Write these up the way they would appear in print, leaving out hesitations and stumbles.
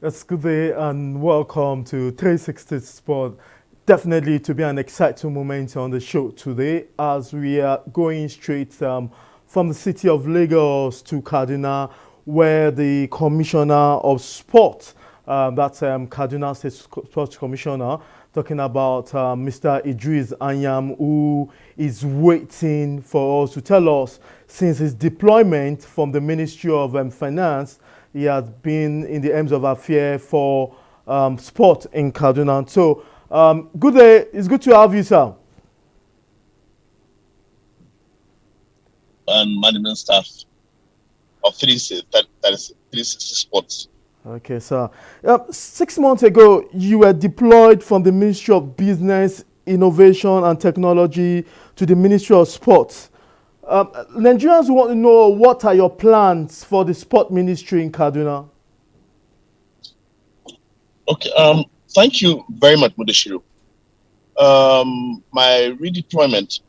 That's good day and welcome to 360 Sport. Definitely to be an exciting moment on the show today as we are going straight from the city of Lagos to Kaduna, where the Commissioner of Sport, that's Kaduna State Sports Commissioner, talking about Mr. Idris Anyam, who is waiting for us to tell us since his deployment from the Ministry of Finance. He has been in the M's of Affair for sport in Kaduna. So, good day. It's good to have you, sir. And management staff of 360 Sports. Okay, sir. 6 months ago, you were deployed from the Ministry of Business, Innovation and Technology to the Ministry of Sports. Nigerians want to know what are your plans for the sport ministry in Kaduna? Okay, thank you very much, Mudashiru. My redeployment,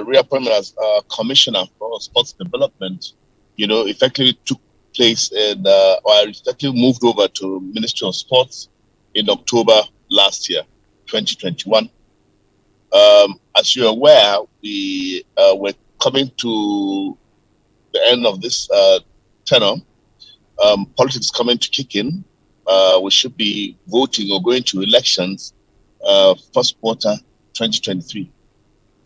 reappointment as Commissioner for Sports Development, effectively took place or I effectively moved over to Ministry of Sports in October last year, 2021. As you're aware, we were coming to the end of this tenure. Politics coming to kick in. We should be voting or going to elections first quarter 2023.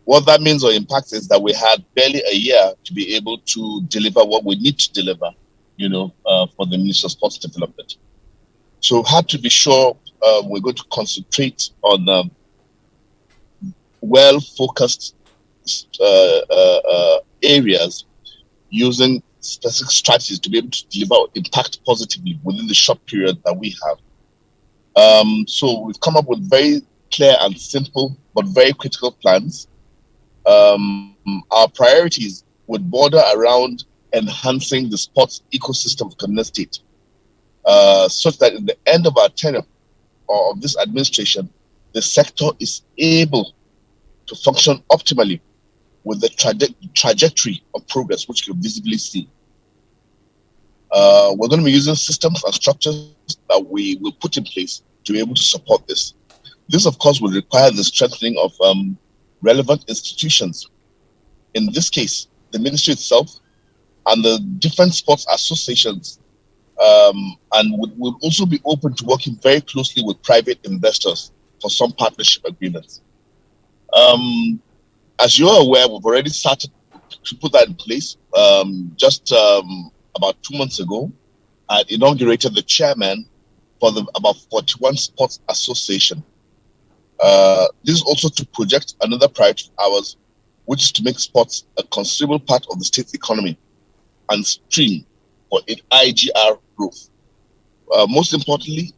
What that means or impacts is that we had barely a year to be able to deliver what we need to deliver, for the Ministry of Sports Development. So we had to be sure we're going to concentrate on well-focused areas using specific strategies to be able to deliver impact positively within the short period that we have. So we've come up with very clear and simple but very critical plans. Our priorities would border around enhancing the sports ecosystem of Kaduna State, such that in the end of our tenure or of this administration, the sector is able to function optimally with the trajectory of progress which you can visibly see. We're going to be using systems and structures that we will put in place to be able to support this. This, of course, will require the strengthening of relevant institutions. In this case, the ministry itself and the different sports associations, and will also be open to working very closely with private investors for some partnership agreements. As you're aware, we've already started to put that in place. Just about 2 months ago, I inaugurated the chairman for the about 41 sports association. This is also to project another priority of ours, which is to make sports a considerable part of the state's economy and stream for its IGR growth. Most importantly,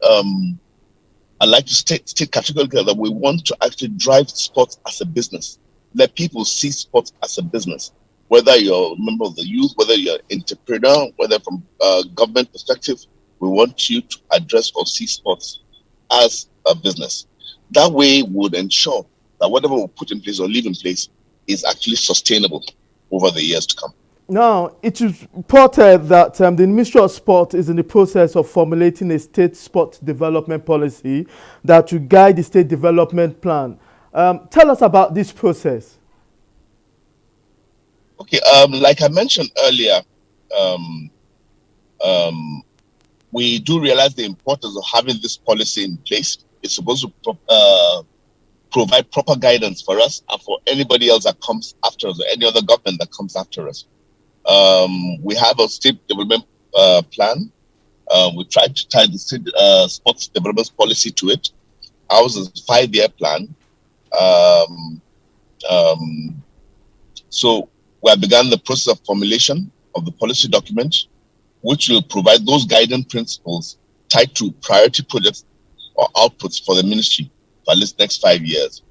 I'd like to state categorically that we want to actually drive sports as a business. Let people see sports as a business. Whether you're a member of the youth, whether you're an entrepreneur, whether from a government perspective, we want you to address or see sports as a business. That way would ensure that whatever we put in place or leave in place is actually sustainable over the years to come. Now, it is reported that the Ministry of Sport is in the process of formulating a state sport development policy that will guide the state development plan. Tell us about this process. Okay, like I mentioned earlier, um, um, we do realize the importance of having this policy in place. It's supposed to provide proper guidance for us and for anybody else that comes after us or any other government that comes after us. We have a state development plan. We tried to tie the state sports development policy to it. Ours is a 5-year plan. Um, um, so we have begun the process of formulation of the policy document, which will provide those guiding principles tied to priority projects or outputs for the ministry for at least next 5 years.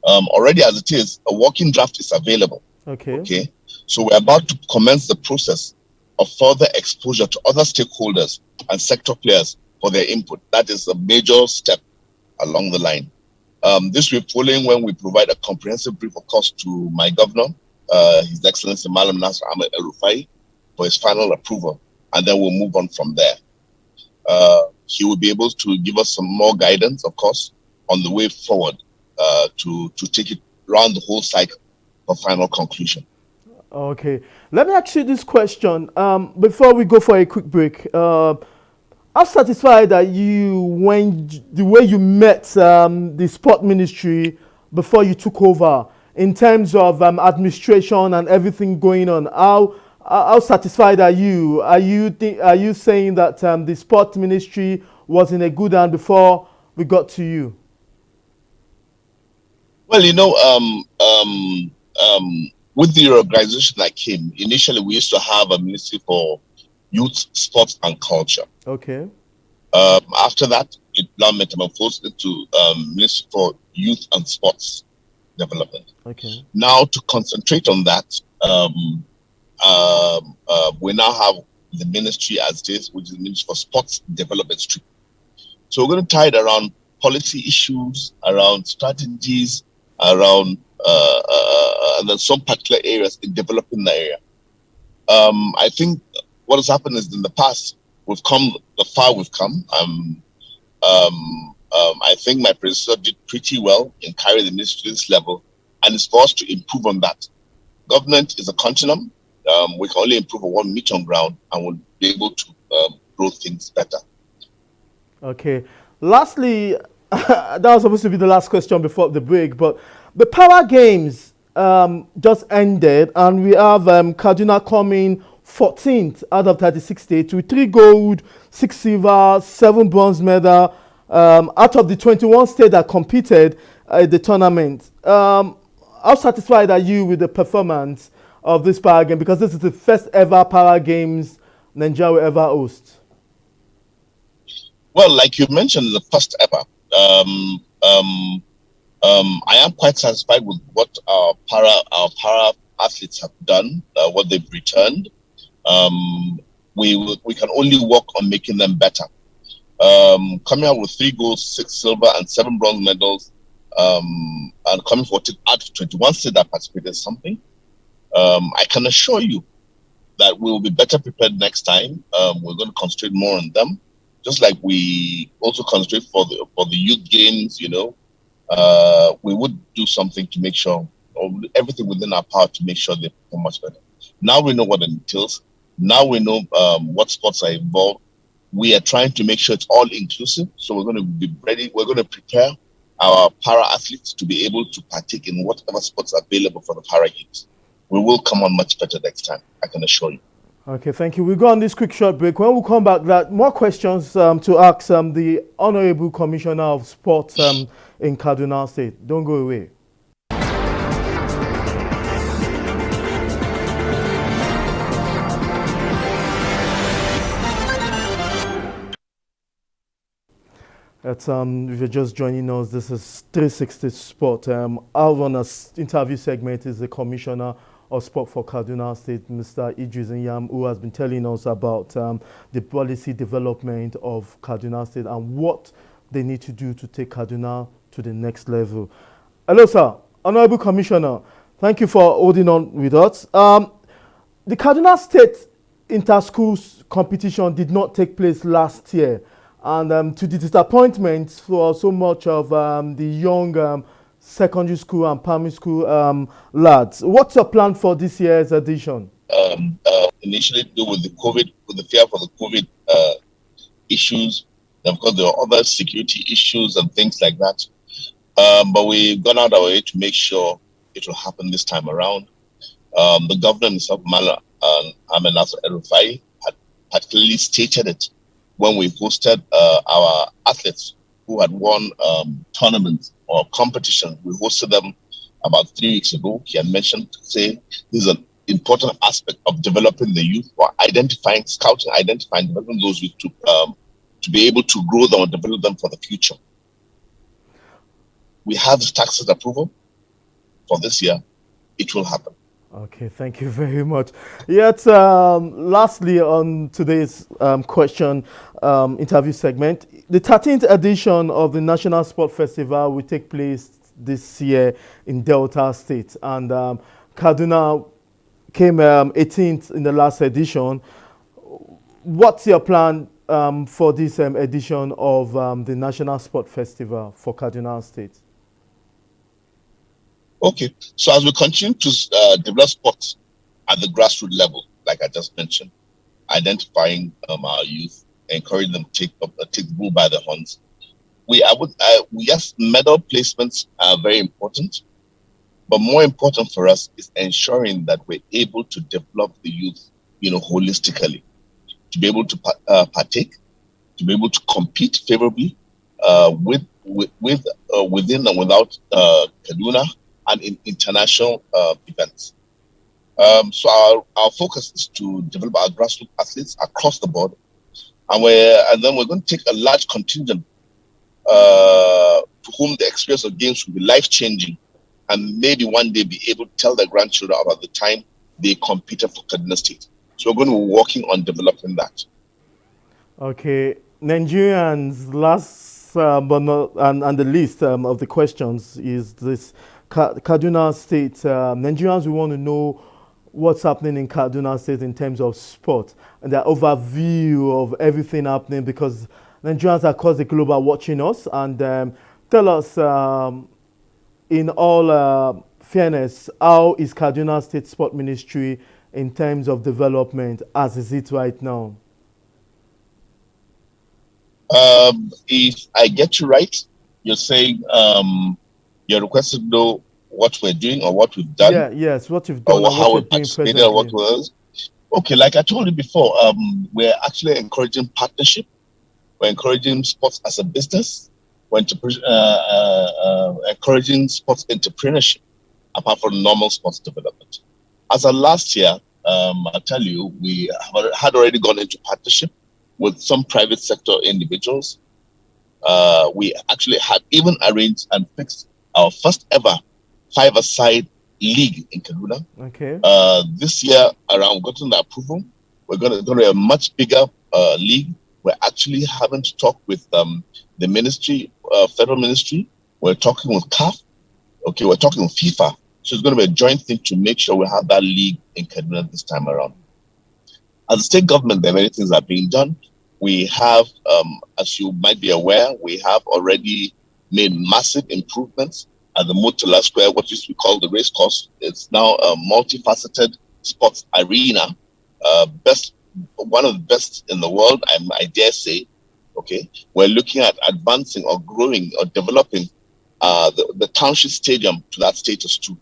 Already as it is, a working draft is available. Okay. Okay. So we're about to commence the process of further exposure to other stakeholders and sector players for their input. That is a major step along the line. This will be following when we provide a comprehensive brief, of course, to my governor, His Excellency Malam Nasser Ahmed El Rufai, for his final approval, and then we'll move on from there. he will be able to give us some more guidance, of course, on the way forward to take it around the whole cycle for final conclusion. Okay, let me ask you this question before we go for a quick break. How satisfied are you when the way you met the sport ministry before you took over in terms of administration and everything going on? How satisfied are you? Are you saying that the sport ministry was in a good hand before we got to you? Well, with the organization that came, initially we used to have a ministry for youth, sports, and culture. Okay. After that, it now metamorphosed into Ministry for Youth and Sports Development. Okay. Now, to concentrate on that, we now have the ministry as it is, which is the Ministry for Sports Development Stream. So we're going to tie it around policy issues, around strategies, around and then some particular areas in developing the area. I think what has happened is in the past, we've come the far we've come. I think my predecessor did pretty well in carrying the ministry to this level, and it's for us to improve on that. Government is a continuum. We can only improve on what we meet on ground, and we'll be able to grow things better. Okay. Lastly, that was supposed to be the last question before the break, but the Power Games just ended, and we have Kaduna coming 14th out of 36 states with 3 gold, 6 silver, 7 bronze medal out of the 21 states that competed at the tournament. How satisfied are you with the performance of this Power Game? Because this is the first ever Power Games Nigeria will ever host. Well, like you mentioned, the first ever. I am quite satisfied with what our para athletes have done, what they've returned. We can only work on making them better. Coming out with 3 golds, 6 silver, and 7 bronze medals, and coming for out of 21 states that participated in something. I can assure you that we will be better prepared next time. We're going to concentrate more on them, just like we also concentrate for the youth games. We would do something to make sure, or everything within our power to make sure they perform much better. Now we know what it entails. Now we know what sports are involved. We are trying to make sure it's all inclusive. So we're going to be ready. We're going to prepare our para athletes to be able to partake in whatever sports are available for the para games. We will come on much better next time, I can assure you. Okay, thank you. We'll go on this quick short break. When we come back, more questions to ask the Honorable Commissioner of Sports in Kaduna State. Don't go away. If you're just joining us, this is 360 Sport. Our runner's interview segment is the Commissioner of Sport for Kaduna State, Mr. Idris Nyam, who has been telling us about the policy development of Kaduna State and what they need to do to take Kaduna to the next level. Hello, sir. Honorable Commissioner, thank you for holding on with us. The Kaduna State inter-schools competition did not take place last year. And to the disappointment for so much of the young secondary school and primary school lads, what's your plan for this year's edition? Initially, to do with the COVID, with the fear for the COVID issues, and of course there are other security issues and things like that. But we've gone out our way to make sure it will happen this time around. The governor himself, Ahmed Nasser El-Rufai, had particularly stated it when we hosted our athletes who had won tournaments or competitions. We hosted them about 3 weeks ago. He had mentioned, say, this is an important aspect of developing the youth, or identifying, scouting, identifying, developing those youth to be able to grow them and develop them for the future. We have the taxes approval for this year. It will happen. Okay, thank you very much. Yet, lastly, on today's interview segment, the 13th edition of the National Sport Festival will take place this year in Delta State, and Kaduna came 18th in the last edition. What's your plan for this edition of the National Sport Festival for Kaduna State? Okay, so as we continue to develop sports at the grassroots level, like I just mentioned, identifying our youth, encouraging them to take the bull by the horns. Yes, medal placements are very important, but more important for us is ensuring that we're able to develop the youth, holistically, to be able to partake, to be able to compete favorably within and without Kaduna and in international events. So our focus is to develop our grassroots athletes across the board, and then we're going to take a large contingent to whom the experience of games will be life-changing, and maybe one day be able to tell their grandchildren about the time they competed for Kaduna State. So we're going to be working on developing that. Okay, Nigerians, last but not and the least of the questions is this Kaduna State. Nigerians, we want to know what's happening in Kaduna State in terms of sport and the overview of everything happening, because Nigerians across the globe are watching us. And tell us, in all fairness, how is Kaduna State Sport Ministry in terms of development as is it right now? If I get you right, you're saying you're requesting to know what we're doing or what we've done. Yeah, yes, what you've done Or and what how you're we doing participated presently. or what was. Okay, like I told you before, we're actually encouraging partnership. We're encouraging sports as a business. We're encouraging sports entrepreneurship, apart from normal sports development. As of last year, I tell you, we had already gone into partnership with some private sector individuals. We actually had even arranged and fixed our first ever five-a-side league in Kaduna. Okay. This year around, we've gotten the approval. We're going to be a much bigger league. We're actually having to talk with the ministry, federal ministry. We're talking with CAF. Okay, we're talking with FIFA. So it's going to be a joint thing to make sure we have that league in Kaduna this time around. As a state government, there are many things that are being done. We have, as you might be aware, we have already made massive improvements at the Murtala Square, what used to be called the race course. It's now a multifaceted sports arena, one of the best in the world, I dare say. Okay, we're looking at advancing or growing or developing the township stadium to that status too.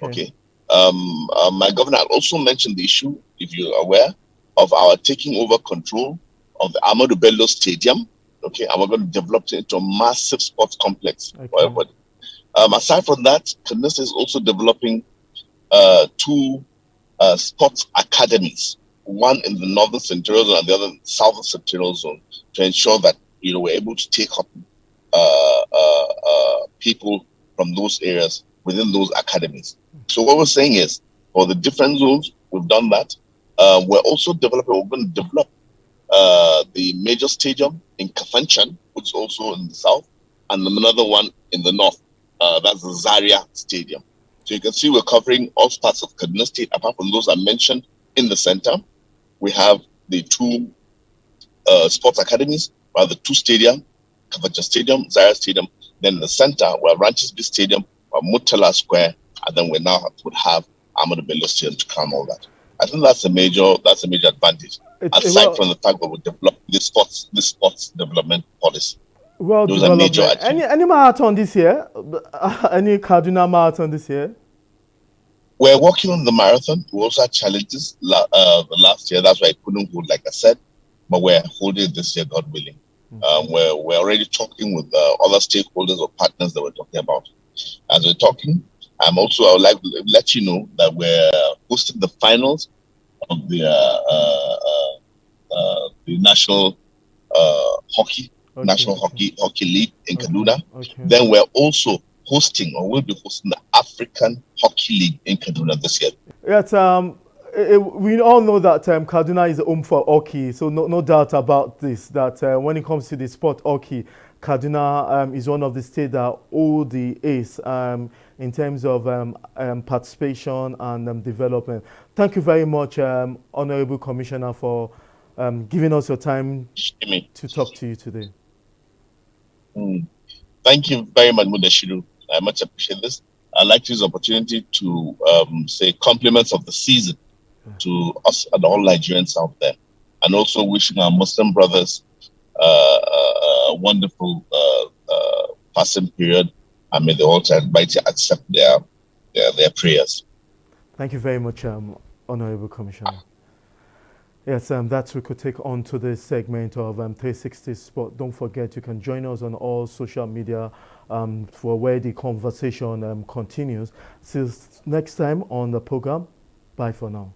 Okay. My governor also mentioned the issue, if you're aware, of our taking over control of the Amadou Bello Stadium. Okay, and we're going to develop it into a massive sports complex for everybody. Aside from that, Kaduna is also developing two sports academies, one in the northern Central Zone and the other in the southern Central Zone, to ensure that we're able to take up people from those areas within those academies. So what we're saying is, for the different zones, we've done that. We're also developing. We're going to develop the major stadium in Kafanchan, which is also in the south, and another one in the north. That's the Zaria Stadium. So you can see we're covering all parts of Kaduna State, apart from those I mentioned in the center. We have the two sports academies, we have the two stadium, Kafanchan Stadium, Zaria Stadium. Then in the center, we have Ranches Beach Stadium, we have Murtala Square, and then we now would have Amadou Bello Stadium to come all that. I think that's a major advantage. Aside from the fact that we develop this sports development policy. Well, those are major. Any marathon this year? Any Kaduna marathon this year? We're working on the marathon. We also had challenges the last year. That's why I couldn't hold, like I said, but we're holding it this year, God willing. We're already talking with other stakeholders or partners that we're talking about. As we're talking, I would like to let you know that we're hosting the finals of the national hockey league in Kaduna. Then we're also hosting, or will be hosting, the African Hockey League in Kaduna this year. Yes, we all know that Kaduna is home for hockey, so no doubt about this, that when it comes to the sport hockey, Kaduna is one of the states that hold the ace in terms of participation and development. Thank you very much, Honorable Commissioner, for giving us your time Jimmy. to talk to you today. Thank you very much, Mudashiru. I much appreciate this. I'd like to use the opportunity to say compliments of the season to us and all Nigerians out there, and also wishing our Muslim brothers a wonderful fasting period, and may the Almighty accept their prayers. Thank you very much, Honorable Commissioner. Yes, that's we could take on to this segment of 360 Sport. Don't forget, you can join us on all social media for where the conversation continues. See you next time on the program. Bye for now.